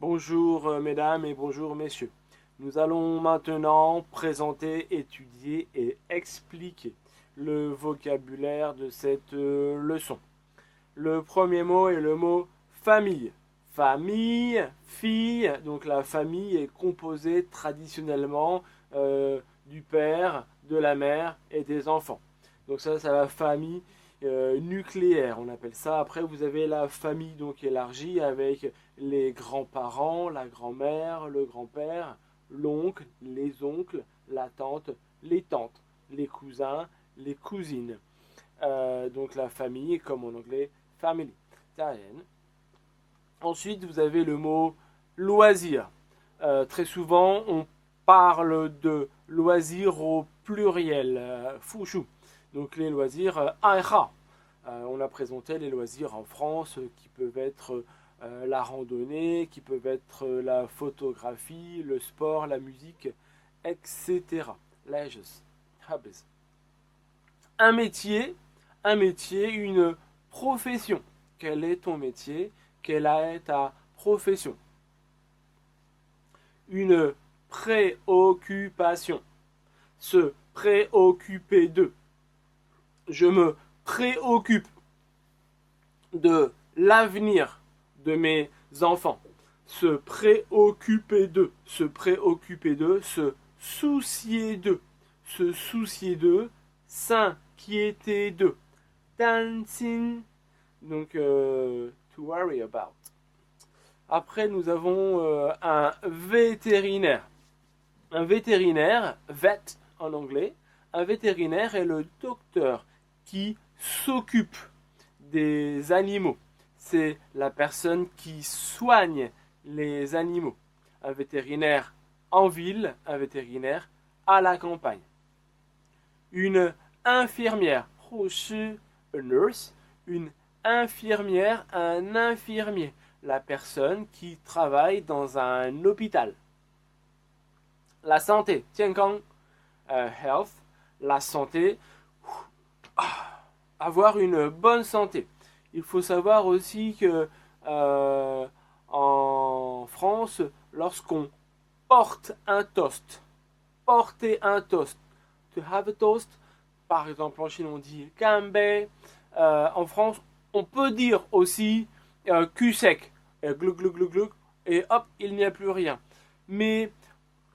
Bonjour mesdames et bonjour messieurs. Nous allons maintenant présenter, étudier et expliquer le vocabulaire de cette leçon. Le premier mot est le mot famille. Famille, fille, donc la famille est composée traditionnellement du père, de la mère et des enfants. Donc ça, c'est la famille nucléaire, on appelle ça. Après, vous avez la famille donc élargie avec les grands-parents, la grand-mère, le grand-père, l'oncle, les oncles, la tante, les tantes, les cousins, les cousines. Donc la famille, comme en anglais, family. Ensuite, vous avez le mot loisir. Très souvent, on parle de loisirs au pluriel, fushu. Donc les loisirs, aiha. On a présenté les loisirs en France qui peuvent être la randonnée, qui peuvent être la photographie, le sport, la musique, etc. Leisures, hobbies. Un métier, une profession. Quel est ton métier? Quelle est ta profession? Une préoccupation. Se préoccuper de. Je me préoccupe de l'avenir de mes enfants. Se préoccuper de. Se préoccuper de. Se soucier de. Se soucier de. S'inquiéter de. Dancing. Donc, to worry about. Après, nous avons un vétérinaire. Un vétérinaire, vet en anglais, un vétérinaire est le docteur qui s'occupe des animaux. C'est la personne qui soigne les animaux. Un vétérinaire en ville, un vétérinaire à la campagne. Une infirmière, 护士, a nurse, une infirmière, un infirmier, la personne qui travaille dans un hôpital. La santé, 健康, health, la santé, avoir une bonne santé. Il faut savoir aussi que en France, lorsqu'on porte un toast, porter un toast, to have a toast, par exemple en Chine on dit Kanbei, en France on peut dire aussi cul sec, glou glou glou glou, et hop, il n'y a plus rien. Mais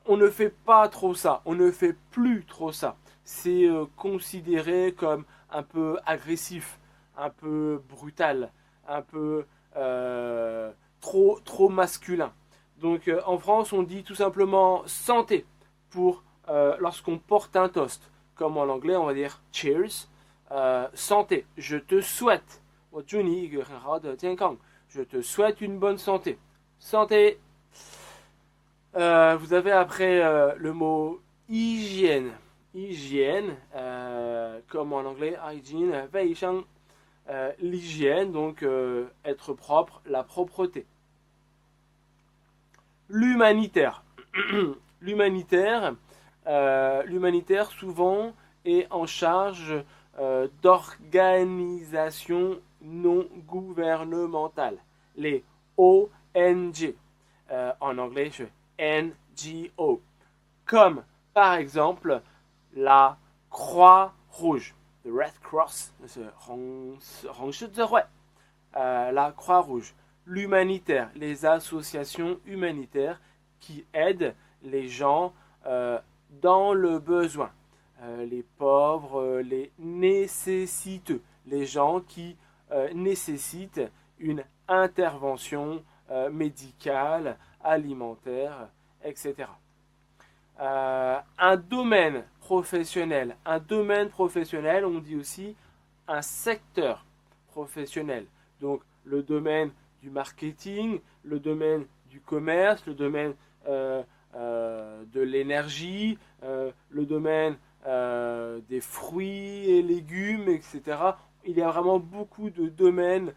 on ne fait pas trop ça, on ne fait plus trop ça. C'est considéré comme un peu agressif, un peu brutal, un peu trop masculin. Donc en France, on dit tout simplement santé pour lorsqu'on porte un toast. Comme en anglais, on va dire cheers, santé, je te souhaite. 我祝你一个很好的健康. Je te souhaite une bonne santé. Santé. Vous avez après le mot hygiène. Hygiène, comme en anglais, hygiene, 卫生. L'hygiène, donc être propre, la propreté. L'humanitaire. L'humanitaire, souvent est en charge d'organisations non gouvernementales. Les ONG. En anglais, je NGO. Comme par exemple la Croix-Rouge. The Red Cross. La Croix-Rouge. L'humanitaire. Les associations humanitaires qui aident les gens dans le besoin. Les pauvres, les nécessiteux. Les gens qui nécessitent une intervention médicale, alimentaire, etc. Un domaine professionnel. Un domaine professionnel, on dit aussi un secteur professionnel. Donc le domaine du marketing, le domaine du commerce, le domaine de l'énergie, le domaine des fruits et légumes, etc. Il y a vraiment beaucoup de domaines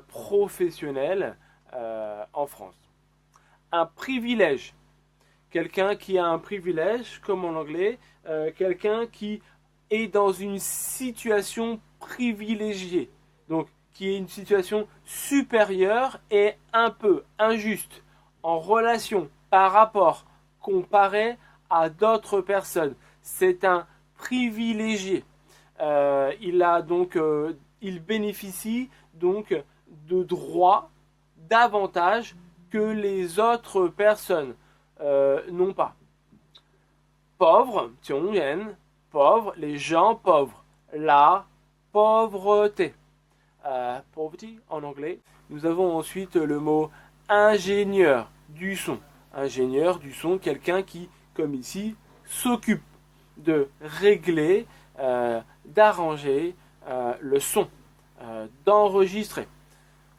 professionnels en France. Un privilège. Quelqu'un qui a un privilège, comme en anglais, quelqu'un qui est dans une situation privilégiée. Donc, qui est une situation supérieure et un peu injuste en relation, par rapport, comparé à d'autres personnes. C'est un privilégié. Il bénéficie donc de droits, d'avantages que les autres personnes n'ont pas. Pauvre, pauvre, les gens pauvres. La pauvreté. Poverty en anglais. Nous avons ensuite le mot ingénieur du son. Ingénieur du son, quelqu'un qui, comme ici, s'occupe de régler, d'arranger le son, d'enregistrer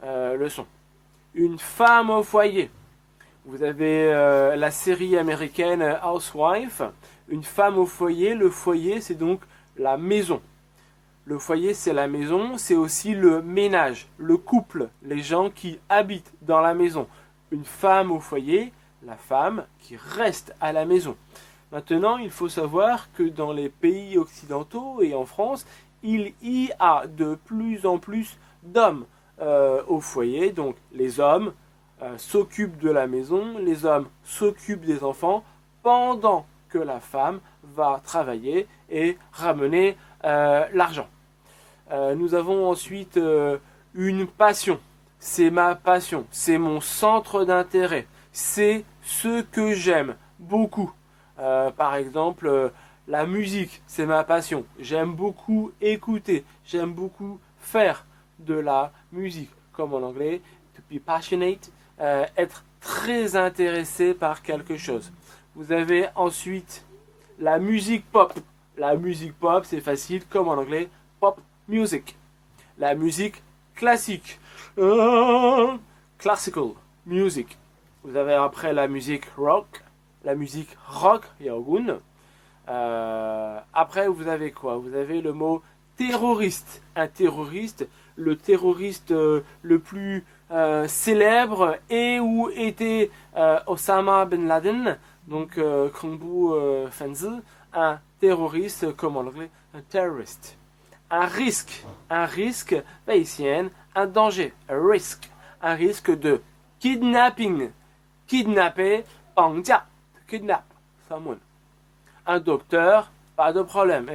le son. Une femme au foyer. Vous avez la série américaine Housewife. Une femme au foyer. Le foyer, c'est donc la maison. Le foyer, c'est la maison, c'est aussi le ménage, le couple, les gens qui habitent dans la maison. Une femme au foyer, la femme qui reste à la maison. Maintenant, il faut savoir que dans les pays occidentaux et en France, il y a de plus en plus d'hommes au foyer. Donc les hommes s'occupent de la maison, les hommes s'occupent des enfants pendant que la femme va travailler et ramener l'argent. Nous avons ensuite une passion. C'est ma passion, c'est mon centre d'intérêt, c'est ce que j'aime beaucoup. Par exemple, la musique, c'est ma passion. J'aime beaucoup écouter, j'aime beaucoup faire de la musique, comme en anglais, to be passionate, être très intéressé par quelque chose. Vous avez ensuite la musique pop. La musique pop, c'est facile, comme en anglais, pop music. La musique classique. Classical music. Vous avez après la musique rock. La musique rock, Yogun. Après, vous avez quoi? Vous avez le mot terroriste. Un terroriste, le terroriste le plus célèbre est ou était Osama Ben Laden. Donc, Kangbu Fenzi, un terroriste, comme en anglais, un terroriste. Un risque, un danger, un risque de kidnapping, kidnapper, 绑架, kidnap someone. Un docteur, pas de problème,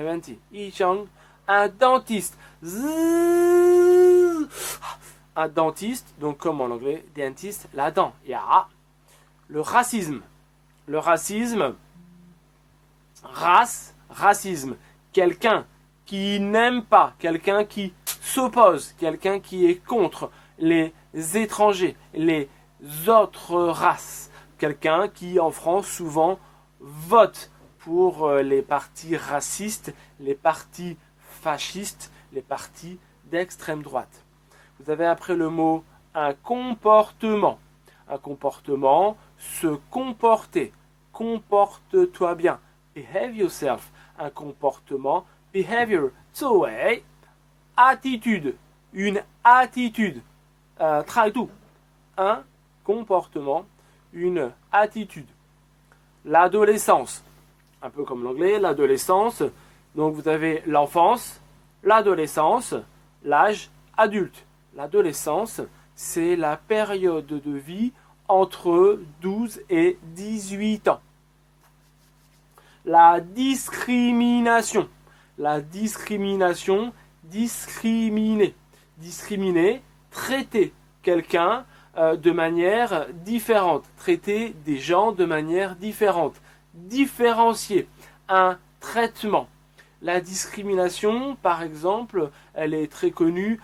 un dentiste, un dentiste, donc comme en anglais, dentiste, la dent, ya. Le racisme, racisme, quelqu'un qui n'aime pas, quelqu'un qui s'oppose, quelqu'un qui est contre les étrangers, les autres races, quelqu'un qui en France souvent vote pour les partis racistes, les partis fascistes, les partis d'extrême droite. Vous avez après le mot un comportement. Un comportement, se comporter. Comporte-toi bien. Behave yourself. Un comportement. Behavior, 作为 attitude, une attitude, 态度, un comportement, une attitude. L'adolescence, un peu comme l'anglais, l'adolescence, donc vous avez l'enfance, l'adolescence, l'âge adulte. L'adolescence, c'est la période de vie entre 12 et 18 ans. La discrimination. La discrimination, discriminer. Discriminer, traiter quelqu'un de manière différente. Traiter des gens de manière différente. Différencier. Un traitement. La discrimination, par exemple, elle est très connue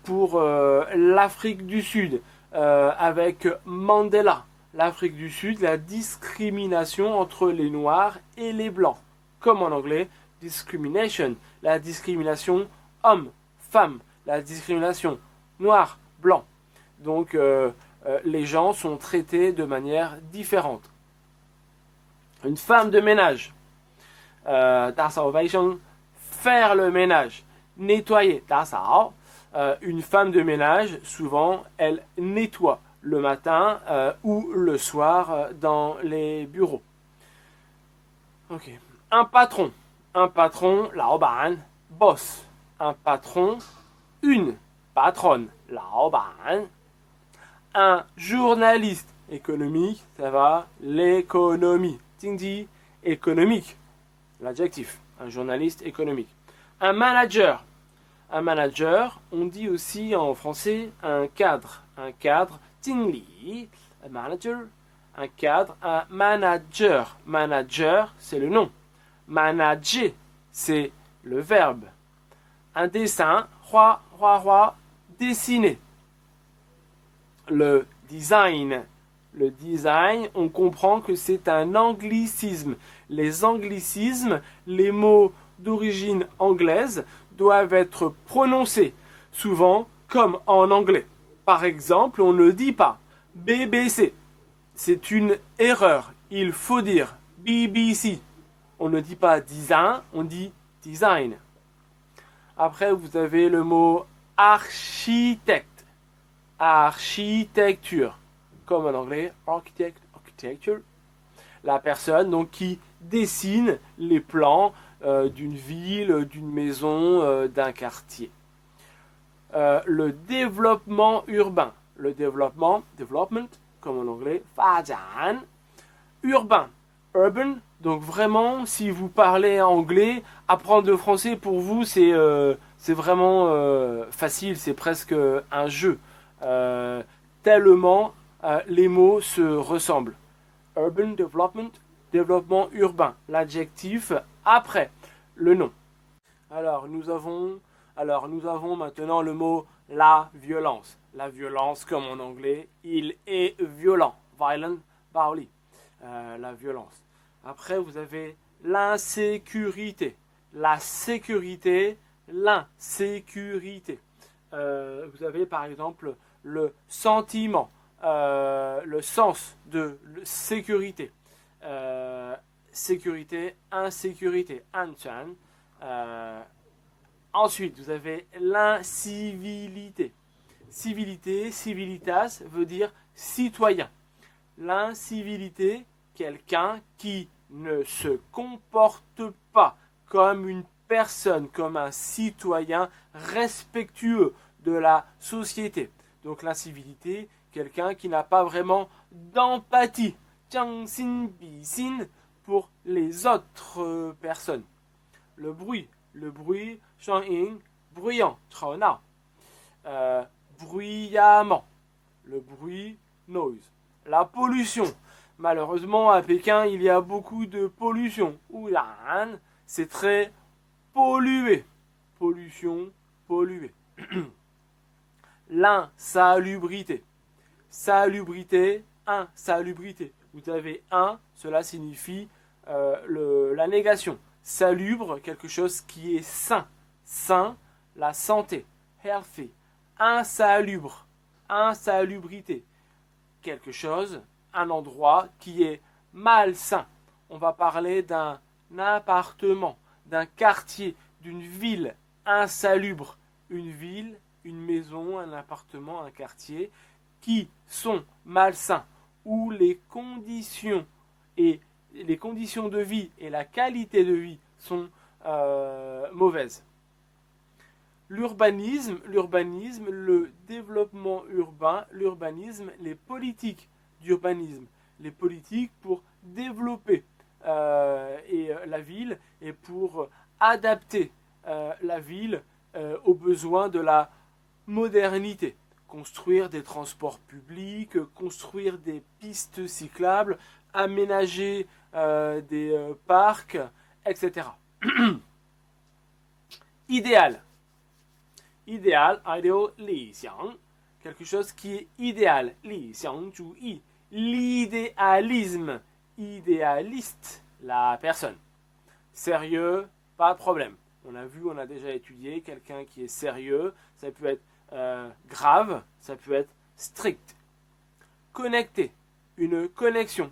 pour l'Afrique du Sud, avec Mandela. L'Afrique du Sud, la discrimination entre les Noirs et les Blancs. Comme en anglais, discrimination, la discrimination homme, femme, la discrimination noir, blanc. Donc les gens sont traités de manière différente. Une femme de ménage, 打扫卫生, faire le ménage, nettoyer, 打扫. Une femme de ménage, souvent, elle nettoie le matin ou le soir dans les bureaux. Ok. Un patron, 老板, boss. Un patron, une patronne, 老板. Un journaliste, économique, ça va l'économie. 经济 économique, l'adjectif, un journaliste économique. Un manager, on dit aussi en français un cadre, 经理, un manager, un cadre, un manager. Manager, c'est le nom. Manager, c'est le verbe. Un dessin, 画, dessiner. Le design, on comprend que c'est un anglicisme. Les anglicismes, les mots d'origine anglaise, doivent être prononcés, souvent comme en anglais. Par exemple, on ne dit pas BBC. C'est une erreur. Il faut dire BBC. On ne dit pas design, on dit design. Après, vous avez le mot architecte. Architecture. Comme en anglais, architecture. La personne donc, qui dessine les plans d'une ville, d'une maison, d'un quartier. Le développement urbain. Le development, comme en anglais, 发展. Urbain, urban. Donc vraiment, si vous parlez anglais, apprendre le français pour vous, c'est vraiment facile, c'est presque un jeu. Tellement les mots se ressemblent. Urban development, développement urbain. L'adjectif après le nom. Alors nous avons maintenant le mot la violence. La violence, comme en anglais, il est violent. Violent, violent. La violence. Après, vous avez l'insécurité. La sécurité, l'insécurité. Vous avez par exemple le sentiment, le sens de sécurité. Sécurité, insécurité, 安全. Ensuite, vous avez l'incivilité. Civilité, civilitas veut dire citoyen. L'incivilité, quelqu'un qui ne se comporte pas comme une personne, comme un citoyen respectueux de la société. Donc l'incivilité, quelqu'un qui n'a pas vraiment d'empathie, 将心比心, pour les autres personnes. Le bruit, 声音, bruyant, 吵闹. Bruyamment, le bruit, noise. La pollution. Malheureusement, à Pékin, il y a beaucoup de pollution. Wulan, c'est très pollué. Pollution, pollué. L'insalubrité. Salubrité, insalubrité. Vous avez un, cela signifie la négation. Salubre, quelque chose qui est sain. Sain, la santé. Healthy. Insalubre, insalubrité. Quelque chose, un endroit qui est malsain. On va parler d'un appartement, d'un quartier, d'une ville insalubre. Une ville, une maison, un appartement, un quartier qui sont malsains, où les conditions de vie et la qualité de vie sont mauvaises. L'urbanisme, le développement urbain, l'urbanisme, les politiques d'urbanisme, les politiques pour développer la ville et pour adapter la ville aux besoins de la modernité. Construire des transports publics, construire des pistes cyclables, aménager des parcs, etc. Idéal. Idéal, ideal, 理想. Quelque chose qui est idéal. 理想主义. L'idéalisme. Idéaliste, la personne. Sérieux, pas de problème. On a déjà étudié quelqu'un qui est sérieux. Ça peut être grave, ça peut être strict. Connecté, une connexion.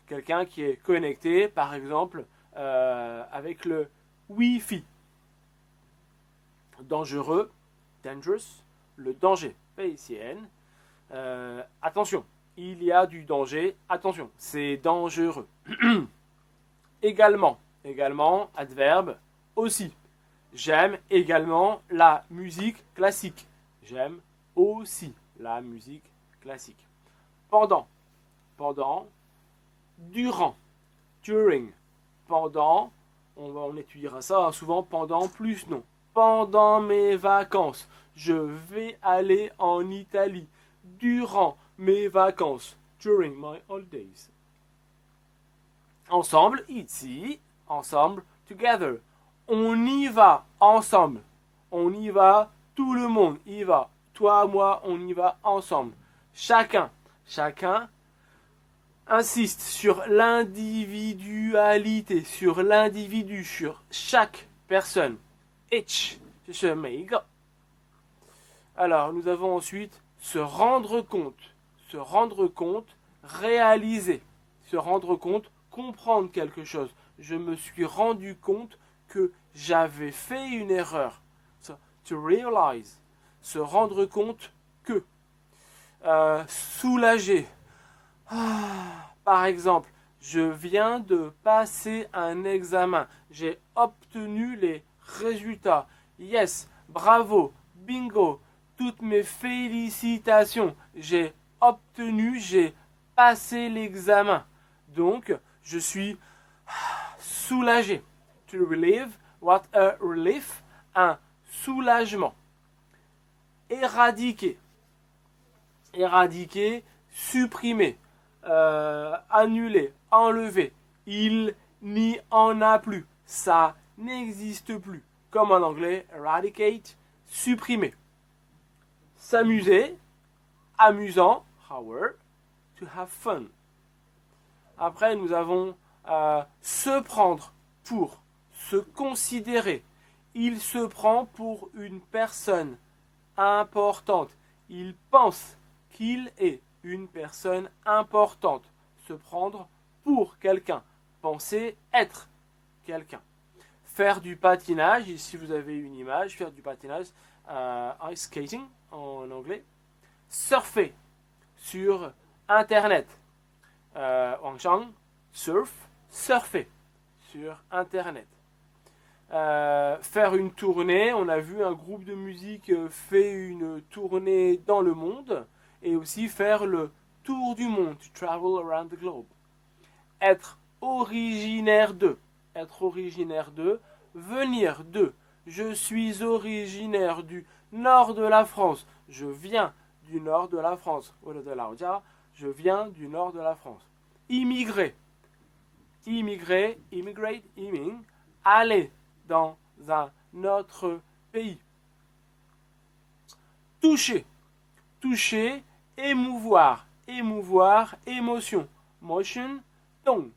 Quelqu'un qui est connecté, par exemple, avec le Wi-Fi. Dangereux, dangerous, le danger, 危险. Attention, il y a du danger, attention, c'est dangereux. Également, adverbe, aussi. J'aime également la musique classique. J'aime aussi la musique classique. Pendant, pendant, durant, during, pendant, on étudiera ça souvent pendant plus non. Pendant mes vacances, je vais aller en Italie. Durant mes vacances, during my holidays. Ensemble, ici, ensemble, together. On y va ensemble. On y va, tout le monde y va. Toi, moi, on y va ensemble. Chacun insiste sur l'individualité, sur l'individu, sur chaque personne. Each, 就是每一个. Alors, nous avons ensuite se rendre compte, réaliser, se rendre compte, comprendre quelque chose. Je me suis rendu compte que j'avais fait une erreur. So, to realize, se rendre compte que. Soulager. Par exemple, je viens de passer un examen. J'ai obtenu les résultats. Yes, bravo, bingo, toutes mes félicitations. J'ai passé l'examen. Donc, je suis soulagé. To relieve, what a relief, un soulagement. Éradiquer, supprimer, annuler, enlever. Il n'y en a plus. Ça n'existe plus. Comme en anglais, eradicate, supprimer. S'amuser, amusant, however, to have fun. Après, nous avons se prendre pour, se considérer. Il se prend pour une personne importante. Il pense qu'il est une personne importante. Se prendre pour quelqu'un. Penser être quelqu'un. Faire du patinage, ici vous avez une image, faire du patinage, ice skating en anglais. Surfer sur Internet. Wangshang, surfer sur Internet. Faire une tournée, on a vu un groupe de musique fait une tournée dans le monde, et aussi faire le tour du monde, to travel around the globe. Être originaire de, venir de. Je suis originaire du nord de la France. Je viens du nord de la France. Je viens du nord de la France. Immigrer, immigrate, aller dans un autre pays. Toucher, émouvoir, émotion. Motion, donc,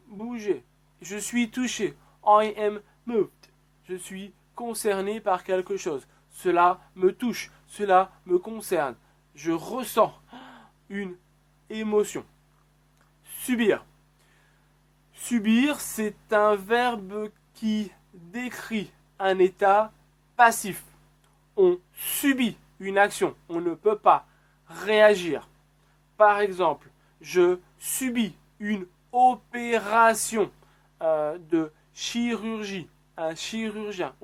bouger. Je suis touché. I am moved. Je suis concerné par quelque chose. Cela me touche. Cela me concerne. Je ressens une émotion. Subir. Subir, c'est un verbe qui décrit un état passif. On subit une action. On ne peut pas réagir. Par exemple, je subis une opération de chirurgie. Un chirurgien.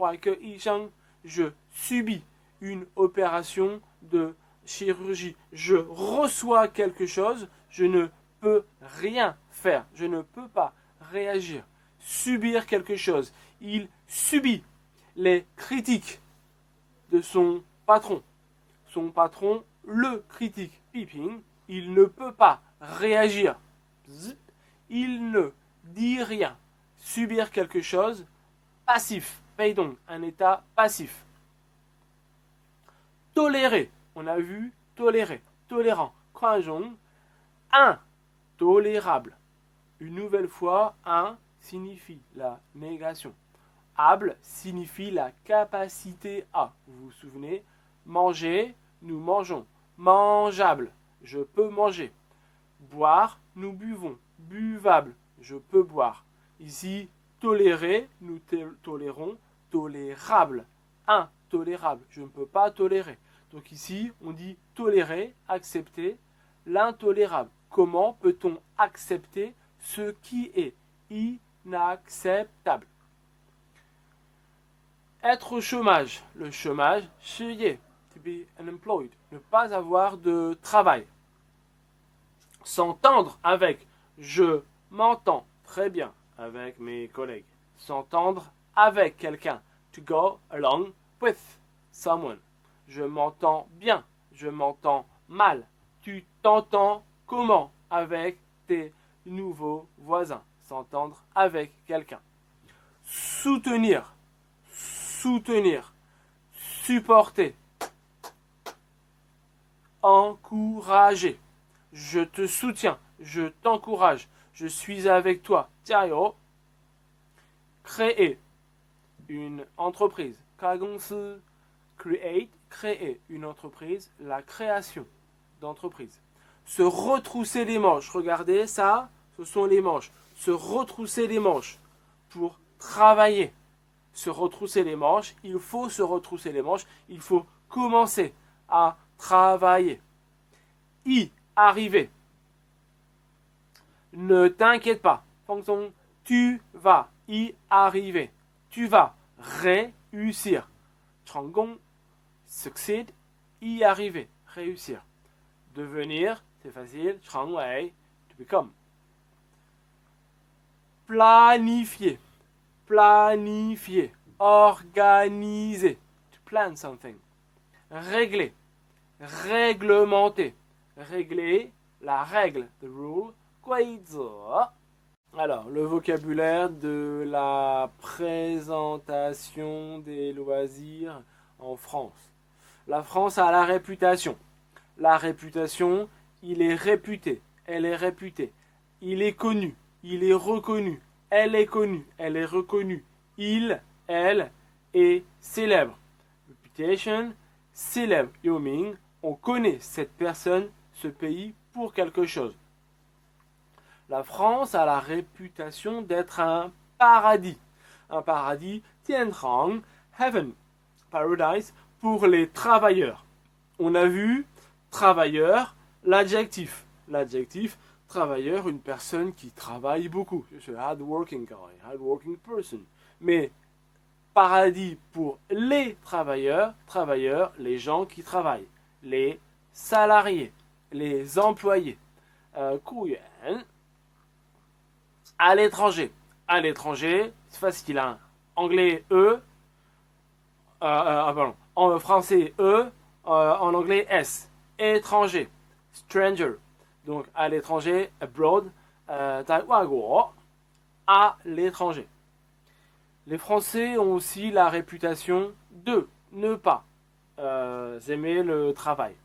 Je subis une opération de chirurgie. Je reçois quelque chose. Je ne peux rien faire. Je ne peux pas réagir. Subir quelque chose. Il subit les critiques de son patron. Son patron le critique. Piping. Il ne peut pas réagir. Il ne dit rien. Subir quelque chose. Passif. Peidong. Un état passif. Tolérer. On a vu tolérer. Tolérant. Kwanzhong. Intolérable. Une nouvelle fois, un signifie la négation. Able signifie la capacité à. Vous vous souvenez? Manger, nous mangeons. Mangeable, je peux manger. Boire, nous buvons. Buvable, je peux boire. Ici, tolérer, nous tolérons. Tolérable, intolérable, je ne peux pas tolérer. Donc ici, on dit tolérer, accepter l'intolérable. Comment peut-on accepter ce qui est inacceptable? Être au chômage. Le chômage, 失业, to be unemployed, ne pas avoir de travail. S'entendre avec. Je m'entends très bien avec mes collègues. S'entendre avec quelqu'un. To go along with someone. Je m'entends bien. Je m'entends mal. Tu t'entends comment avec tes nouveaux voisins. S'entendre avec quelqu'un. Soutenir. Soutenir. Supporter. Encourager. Je te soutiens. Je t'encourage. Je suis avec toi. 加油. Créer une entreprise. 开公司. Create, créer une entreprise. La création d'entreprise. Se retrousser les manches. Regardez ça, ce sont les manches. Se retrousser les manches pour travailler. Se retrousser les manches, il faut se retrousser les manches. Il faut commencer à travailler. Y arriver. Ne t'inquiète pas. Tu vas y arriver. Tu vas réussir. 成功, succeed, y arriver, réussir. Devenir, c'est facile. 成为, to become. Planifier. Planifier. Organiser. To plan something. Régler. Réglementer. Régler, la règle, the rule, 规则. Alors, le vocabulaire de la présentation des loisirs en France. La France a la réputation. La réputation, il est réputé, elle est réputée. Il est connu, il est reconnu, elle est connue, elle est reconnue. Il, elle est célèbre. Reputation, célèbre. Yoming, on connaît cette personne, ce pays pour quelque chose. La France a la réputation d'être un paradis. Un paradis, Tianrang, heaven, paradise, pour les travailleurs. On a vu travailleur, l'adjectif. L'adjectif, travailleur, une personne qui travaille beaucoup. Je suis hardworking guy, hardworking person. Mais paradis pour les travailleurs, travailleurs, les gens qui travaillent. Les salariés, les employés. Kuyuan. À l'étranger. À l'étranger, c'est facile. Hein. Anglais, E. Pardon. En français, E. En anglais, S. Étranger. Stranger. Donc, à l'étranger, abroad. À l'étranger. Les Français ont aussi la réputation de ne pas aimer le travail.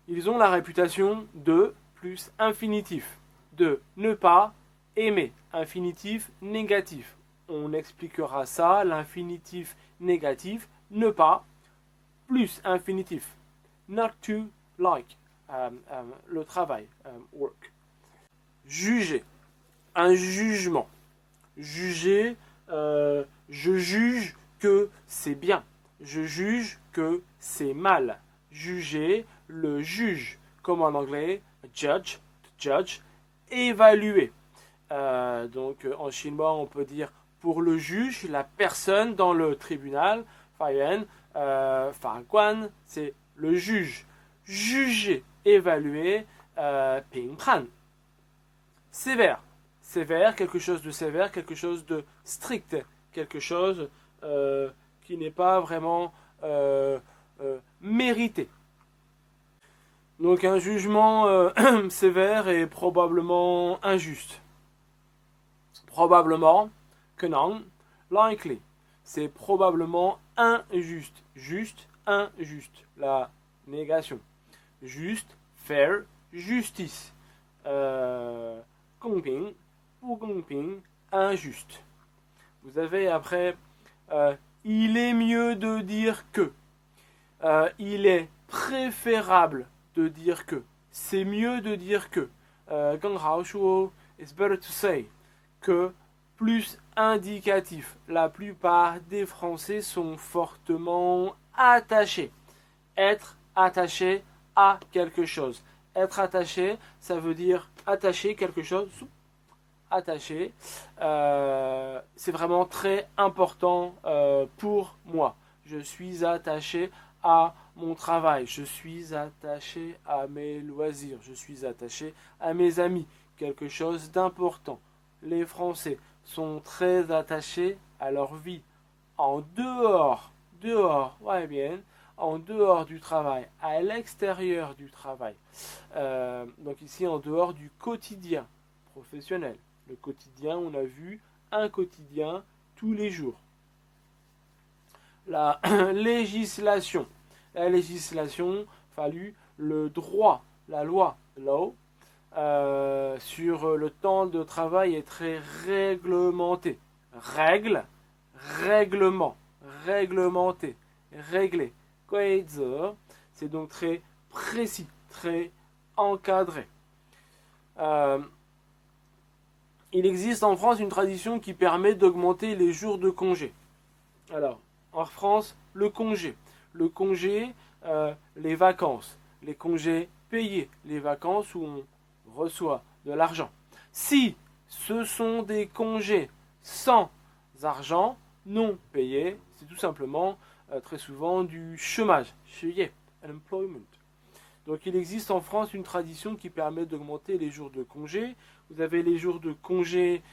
Ils ont la réputation de plus infinitif. De ne pas aimer, infinitif négatif. On expliquera ça, l'infinitif négatif, ne pas, plus infinitif. Not to like, le travail, work. Juger, un jugement. Juger, je juge que c'est bien. Je juge que c'est mal. Juger, le juge, comme en anglais, judge, to judge, évaluer. Donc en chinois on peut dire pour le juge, la personne dans le tribunal, fayan, faguan, c'est le juge. Juger, évaluer, pingpan. Sévère. Sévère, quelque chose de sévère, quelque chose de strict, quelque chose qui n'est pas vraiment mérité. Donc un jugement sévère est probablement injuste. Probablement, que non, likely, c'est probablement injuste. Juste, injuste, la négation. Juste, fair, justice. 公平, 不公平, injuste. Vous avez après, il est mieux de dire que. Il est préférable de dire que. C'est mieux de dire que. 更好说, it's better to say. Que plus indicatif. La plupart des Français sont fortement attachés. Être attaché à quelque chose. Être attaché, ça veut dire attacher quelque chose. Attaché, c'est vraiment très important pour moi. Je suis attaché à mon travail, je suis attaché à mes loisirs, je suis attaché à mes amis, quelque chose d'important. Les Français sont très attachés à leur vie en dehors, ouais bien, en dehors du travail, à l'extérieur du travail. Donc ici en dehors du quotidien professionnel. Le quotidien, on a vu un quotidien tous les jours. La législation. La législation, fallu le droit, la loi, law, sur le temps de travail est très réglementé. Règle, règlement, réglementé, réglé. 规则, c'est donc très précis, très encadré. Il existe en France une tradition qui permet d'augmenter les jours de congé. Alors, en France, le congé, les vacances, les congés payés, les vacances où on reçoit de l'argent. Si ce sont des congés sans argent, non payés, c'est tout simplement très souvent du chômage, unemployment. Donc il existe en France une tradition qui permet d'augmenter les jours de congé. Vous avez les jours de congé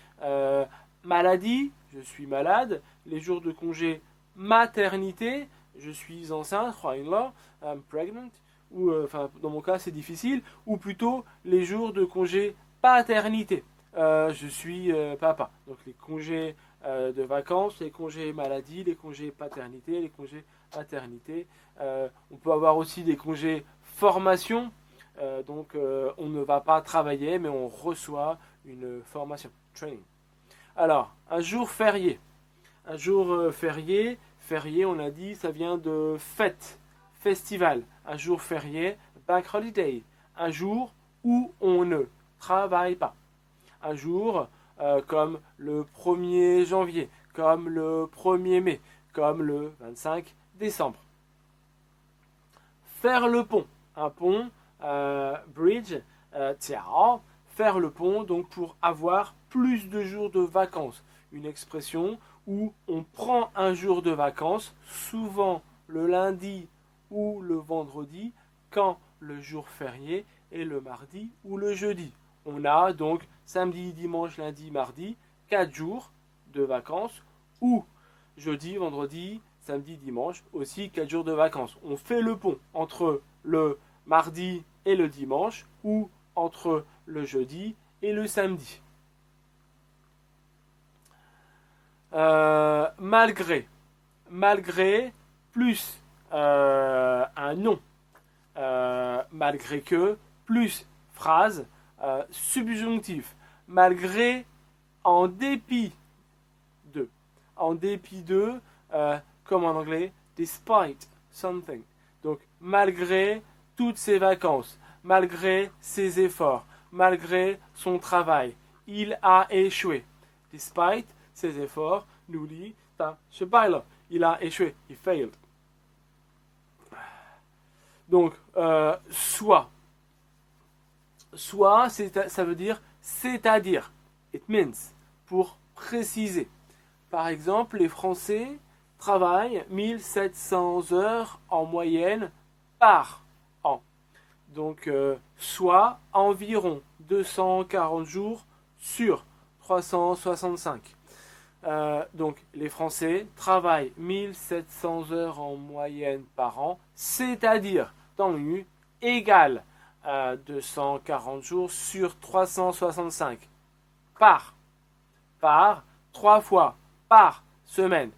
maladie, je suis malade, les jours de congé maternité, je suis enceinte, I'm pregnant, ou dans mon cas c'est difficile, ou plutôt les jours de congé paternité, je suis papa. Donc les congés de vacances, les congés maladie, les congés paternité, les congés maternité. On peut avoir aussi des congés formation, donc on ne va pas travailler mais on reçoit une formation, training. Alors, un jour férié. Un jour férié, on a dit, ça vient de fête, festival. Un jour férié, bank holiday. Un jour où on ne travaille pas. Un jour comme le 1er janvier, comme le 1er mai, comme le 25 décembre. Faire le pont. Un pont, bridge, faire le pont, donc pour avoir plus de jours de vacances. Une expression où on prend un jour de vacances, souvent le lundi ou le vendredi, quand le jour férié est le mardi ou le jeudi. On a donc samedi, dimanche, lundi, mardi, 4 jours de vacances, ou jeudi, vendredi, samedi, dimanche, aussi 4 jours de vacances. On fait le pont entre le mardi et le dimanche, ou entre le jeudi et le samedi. Malgré plus un nom, malgré que plus phrase subjonctif, malgré, en dépit de, comme en anglais, despite something. Donc malgré toutes ses vacances, malgré ses efforts, malgré son travail, il a échoué. Despite ses efforts, nous dit, il a échoué, he failed. Donc, soit, ça veut dire c'est-à-dire, it means, pour préciser. Par exemple, les Français travaillent 1700 heures en moyenne par an. Donc, soit environ 240 jours sur 365. Donc, les Français travaillent 1700 heures en moyenne par an, c'est-à-dire, dans le égal 240 jours sur 365 par 3 fois par semaine,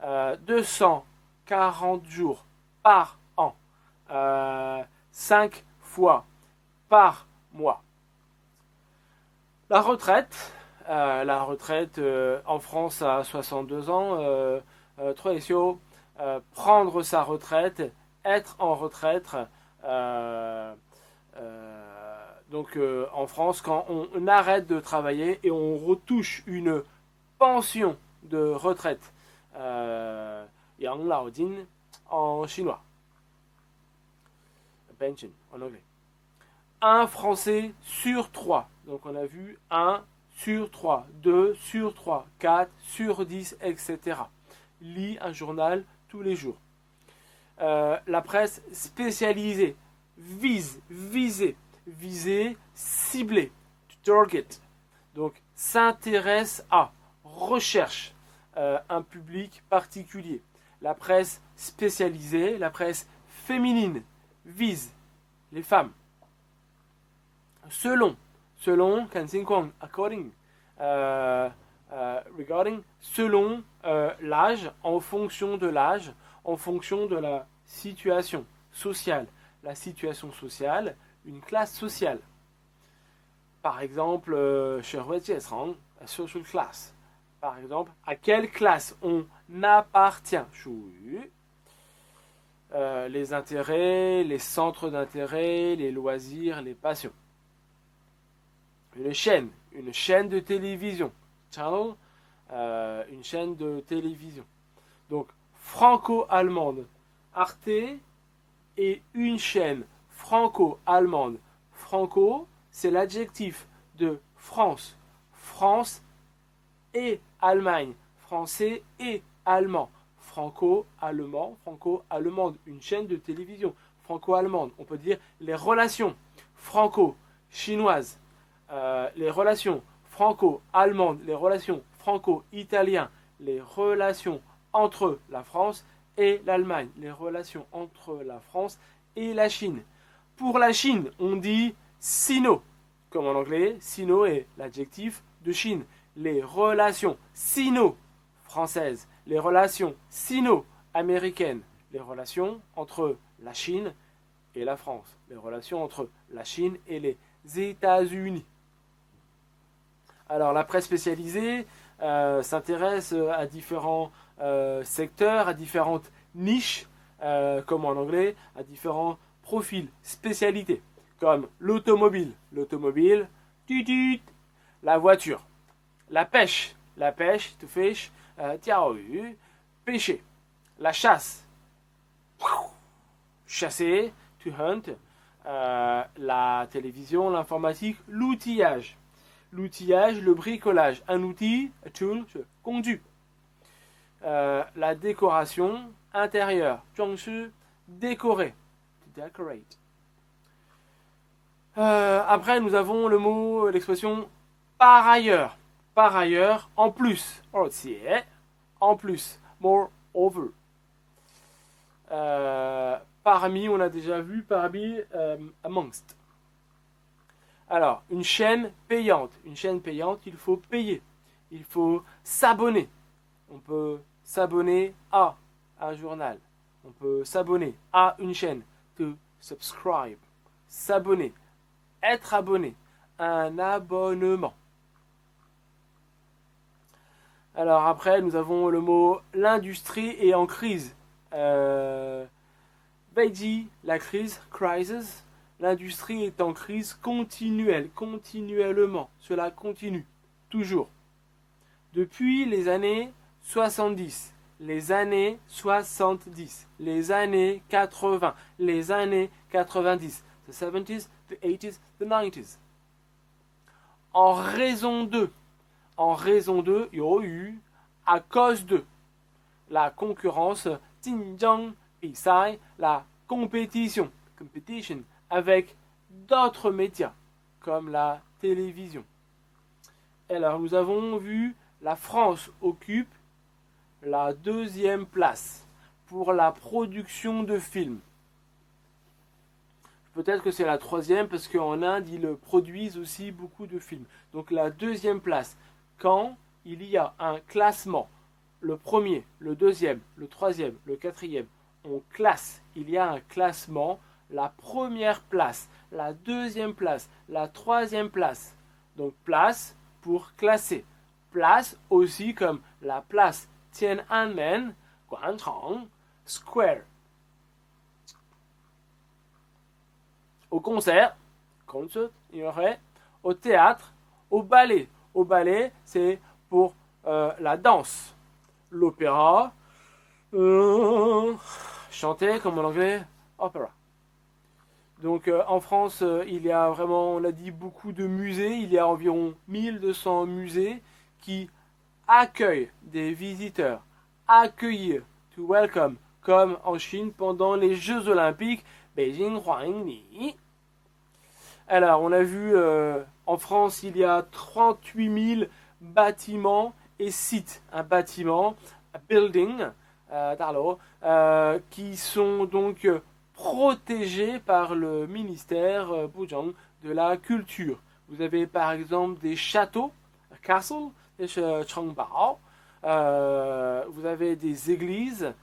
240 jours par an, 5 fois par mois. La retraite en France à 62 ans, prendre sa retraite, être en retraite. Donc en France, quand on arrête de travailler et on retouche une pension de retraite, Yang Lao Jin en chinois, pension en anglais. Un Français sur 3. Donc on a vu 1 sur 3, 2 sur 3, 4 sur 10, etc. Lit un journal tous les jours. La presse spécialisée vise, viser, cibler, to target. Donc s'intéresse à, recherche un public particulier. La presse spécialisée, la presse féminine vise les femmes. Selon, kan情况 according, regarding, selon l'âge, en fonction de l'âge, en fonction de la situation sociale. La situation sociale, une classe sociale. Par exemple, la social class. Par exemple, à quelle classe on appartient? Les intérêts, les centres d'intérêt, les loisirs, les passions. Une chaîne de télévision. Channel, une chaîne de télévision. Donc, franco-allemande, Arte, et une chaîne franco-allemande. Franco, c'est l'adjectif de France. France et Allemagne. Français et allemand. Franco-allemande. Une chaîne de télévision franco-allemande. On peut dire les relations franco-chinoises, les relations franco-allemandes, les relations franco-italiennes, les relations entre la France et l'Allemagne, les relations entre la France et la Chine. Pour la Chine, on dit Sino, comme en anglais, Sino est l'adjectif de Chine. Les relations sino-françaises, les relations sino-américaines, les relations entre la Chine et la France, les relations entre la Chine et les États-Unis. Alors la presse spécialisée s'intéresse à différents secteurs, à différentes niches, comme en anglais, à différents profils, spécialités, comme l'automobile, la voiture, la pêche, to fish, 钓鱼, pêcher, la chasse, chasser, to hunt, la télévision, l'informatique, l'outillage, le bricolage, un outil, a tool, 工具, la décoration intérieure, 装饰, décorer, to decorate. Après, nous avons le mot, l'expression par ailleurs, en plus, en plus, moreover. Parmi, on a déjà vu, amongst. Alors, une chaîne payante, il faut payer, il faut s'abonner. On peut s'abonner à un journal, on peut s'abonner à une chaîne, to subscribe, s'abonner, être abonné, un abonnement. Alors après, nous avons le mot l'industrie est en crise. Beiji, la crise, crisis. L'industrie est en crise continuellement. Cela continue, toujours. Depuis les années 70, les années 70, les années 80, les années 90, the 70s, the 80s, the 90s. En raison de, 由于, à cause de, la concurrence, 竞争比赛, la competition, avec d'autres médias, comme la télévision. Alors, nous avons vu la France occupe la 2e place pour la production de films. Peut-être que c'est la 3e parce qu'en Inde, ils produisent aussi beaucoup de films. Donc la 2e place, quand il y a un classement, le 1er, le 2e, le 3e, le 4e, on classe, il y a un classement, la 1re place, la 2e place, la 3e place. Donc place pour classer. Place aussi comme la place Tiananmen, 广场, Square. Au concert, concert, il y aurait, au théâtre, au ballet. Au ballet, c'est pour la danse. L'opéra, chanter comme en anglais, opera. Donc en France, il y a vraiment, on l'a dit, beaucoup de musées. Il y a environ 1200 musées qui accueillent des visiteurs. Accueillir, to welcome, comme en Chine pendant les Jeux Olympiques Beijing Huangni. Alors, on a vu en France, il y a 38 000 bâtiments et sites. Un bâtiment, un building, qui sont donc protégés par le ministère Buzhang de la culture. Vous avez par exemple des châteaux, castle, des changbao. Vous avez des églises,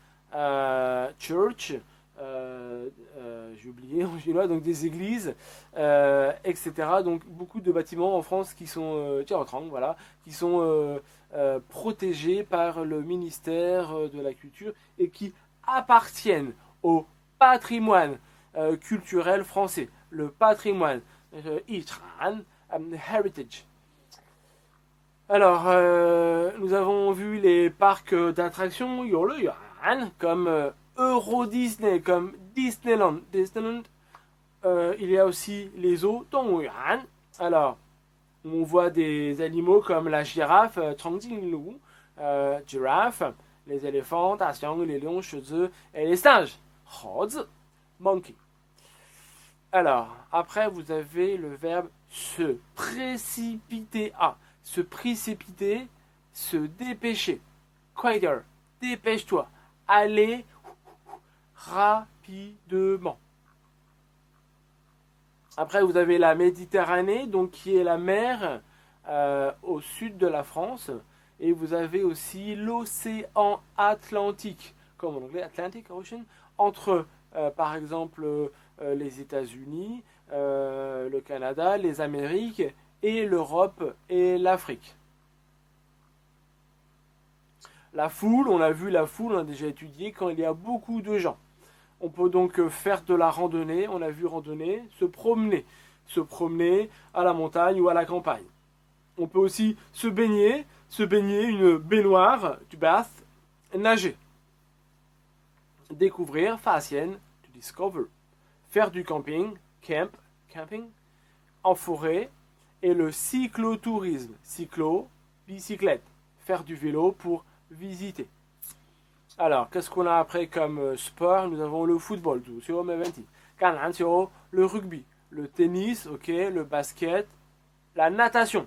church, j'ai oublié en chinois, donc des églises, etc. Donc beaucoup de bâtiments en France qui sont voilà, qui sont protégés par le ministère de la Culture et qui appartiennent au patrimoine culturel français, le patrimoine Yichan, heritage. Alors, nous avons vu les parcs d'attractions, comme Euro Disney, comme Disneyland. Il y a aussi les zoos, Dongyuan. Alors, on voit des animaux comme la girafe, Changjinglu, girafe, les éléphants, Daxiang, les lions, Shezi, et les singes, Hozi, monkey. Alors, après, vous avez le verbe se précipiter à. Se précipiter, se dépêcher. Quicker, dépêche-toi. Aller rapidement. Après, vous avez la Méditerranée, donc qui est la mer au sud de la France. Et vous avez aussi l'océan Atlantique, comme en anglais, Atlantic Ocean, entre, par exemple, les États-Unis, le Canada, les Amériques, et l'Europe et l'Afrique. La foule, on a vu la foule, on a déjà étudié quand il y a beaucoup de gens. On peut donc faire de la randonnée, on a vu randonnée, se promener à la montagne ou à la campagne. On peut aussi se baigner, une baignoire, du bath, nager. Découvrir, facienne, to discover. Faire du camping, camping, en forêt, et le cyclotourisme, bicyclette, faire du vélo pour visiter. Alors, qu'est-ce qu'on a après comme sport? Nous avons le football, le rugby, le tennis, ok, le basket, la natation.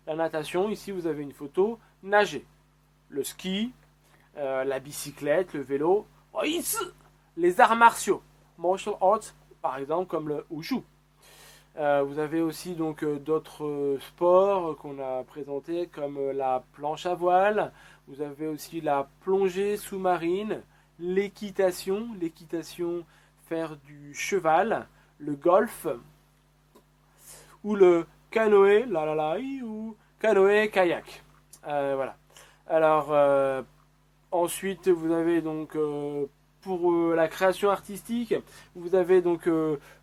La natation, ici vous avez une photo, nager. Le ski, la bicyclette, le vélo, les arts martiaux, martial arts, par exemple comme le wushu. Vous avez aussi donc d'autres sports qu'on a présentés comme la planche à voile. Vous avez aussi la plongée sous-marine, l'équitation, faire du cheval, le golf ou le canoë, ou canoë kayak. Voilà. Alors ensuite vous avez donc pour la création artistique, vous avez donc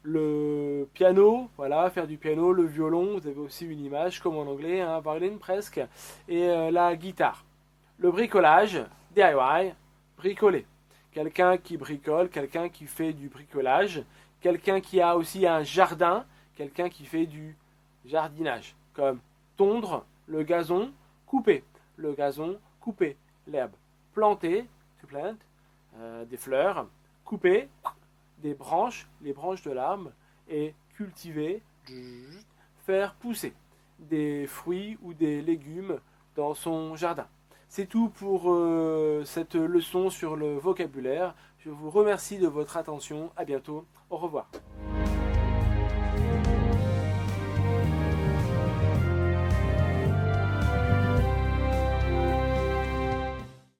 le piano, voilà, faire du piano, le violon, vous avez aussi une image comme en anglais, hein, violin presque, et la guitare. Le bricolage, DIY, bricoler. Quelqu'un qui bricole, quelqu'un qui fait du bricolage, quelqu'un qui a aussi un jardin, quelqu'un qui fait du jardinage, comme tondre le gazon, couper le gazon, couper l'herbe, planter, to plant, des fleurs, couper des branches, les branches de l'arbre, et cultiver, faire pousser des fruits ou des légumes dans son jardin. C'est tout pour cette leçon sur le vocabulaire. Je vous remercie de votre attention. À bientôt. Au revoir.